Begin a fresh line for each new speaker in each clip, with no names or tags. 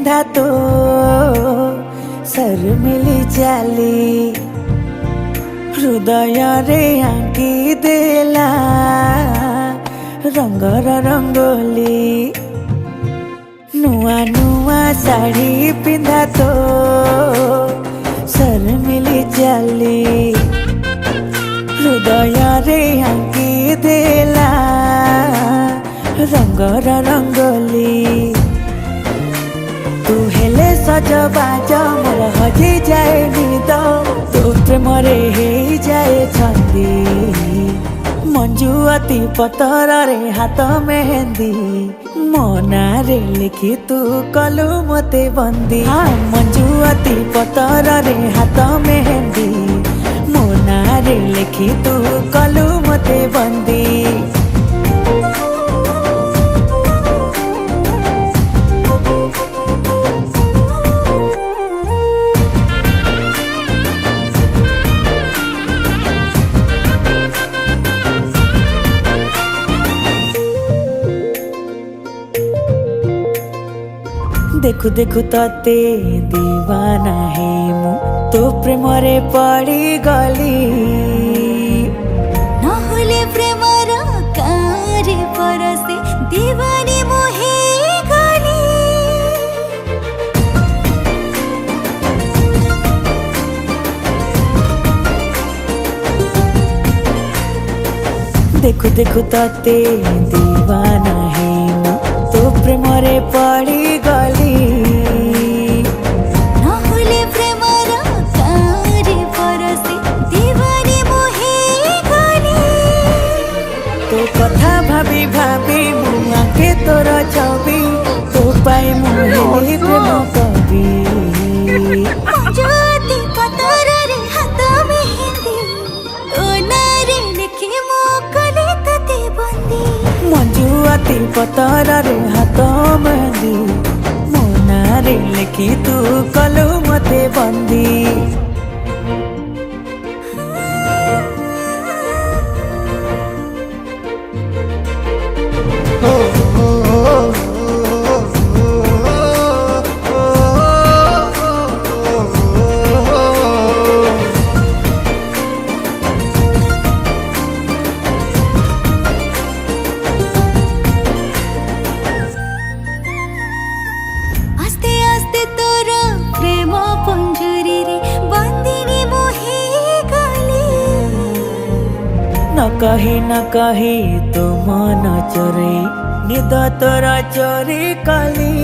ପିନ୍ଧା ତୋ ଶର୍ମିଲି ଚାଲି ହୃଦୟରେ ଆଙ୍କି ଦେଲା ରଙ୍ଗର ରଙ୍ଗୋଲି ନୂଆ ନୂଆ ଶାଢ଼ୀ ପିନ୍ଧା ତୋ ଶର୍ମିଲି ଚାଲି ହୃଦୟରେ ଆଙ୍କି ଦେଲା ରଙ୍ଗର ରଙ୍ଗୋଲି तू हेले सजबाज मोर हजी जाए निद तू प्रेमरे हे जाए छंदी मंजुअती पतर रे हाथ मेहंदी मोना रे लिखी तू कलु मते बंदी हाँ मंजुअती पतर रे हाथ मेहंदी मोना रे लिखी तू कलु मते बंदी देखु देखु तते दीवाना है मु तो प्रेमरे पड़ी गली
नहुले प्रेमर कारे परसे दीवानी मोहे गली
देखु देखु तते दीवाना है मु तो प्रेमरे पड़ी गली
नहुले प्रेमर कारे परसे दीवानी मोहे गली
तो कथा भाभी भाभी मु आंखे तोर छवि तो पाए मुहे प्रेम कवि
मंजुअती पतर रे हाथ मेहंदी ओनारे लिखी मो कले तते बंदी
मंजुअती पतर रे हाथ मेहंदी मोना रे लिखी तू कलु मते बंदी
आस्ते आस्ते तोर प्रेम पंजुरी रे बंदिनी मोहे गली
न कही तो मन चोरी निद तोरा चोरी कली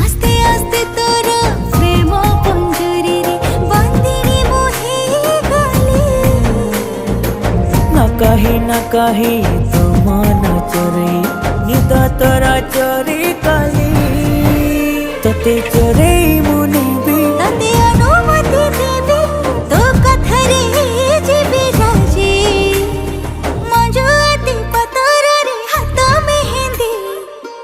आस्ते आस्ते तोर प्रेम पंजुरी रे बंदिनी मोहे गली
न कही तो मन चोरी निद तोरा चोरी कली तोते चोरे मुनिबी
तते अनुमति देबे तो कथरे जीवे राजे मंजुअती पतर रे हाथ मेहंदी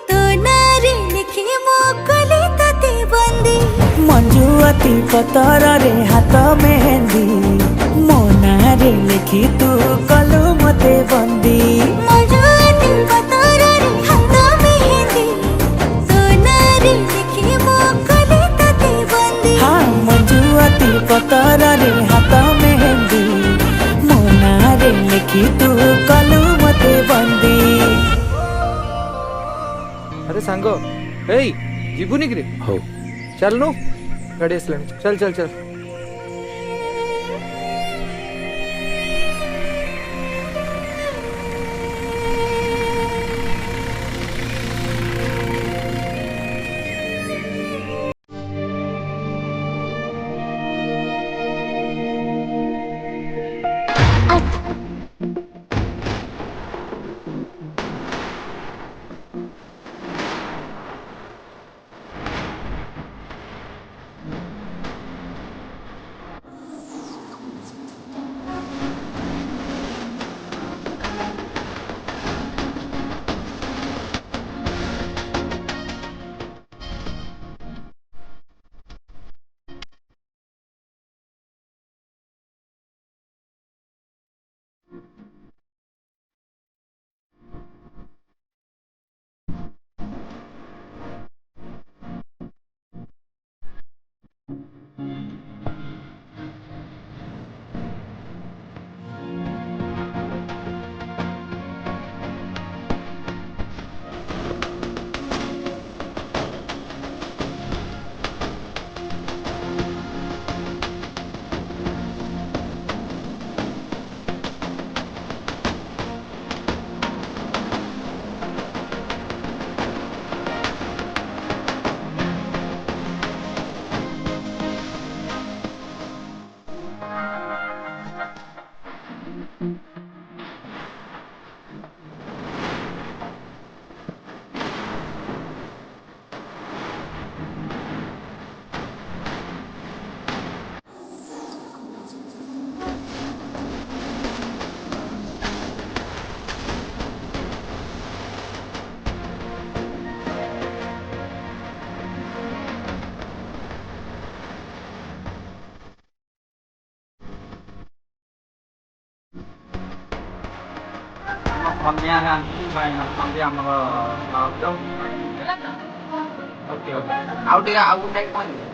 तो नारे लिखी मो कले तते बंदी
मंजुअती पतर रे हाथ मेहंदी मोना रे लिखी तू कलु मते बंदी
मंजुअती पतर रे हाथ मेहंदी तो नारे लिखी मो कले तते बंदी
हाँ मंजुअती पतर रे हाथ मेहंदी मोना रे लिखी तू कलु मते बंदी
अरे सांग ए जीवुनी कि
हो
चल नु गाड़ी आसलानी चल चल चल
Nongkrongnya nanti main nongkrong yang mau dong. Oke oke. Aku naik mana?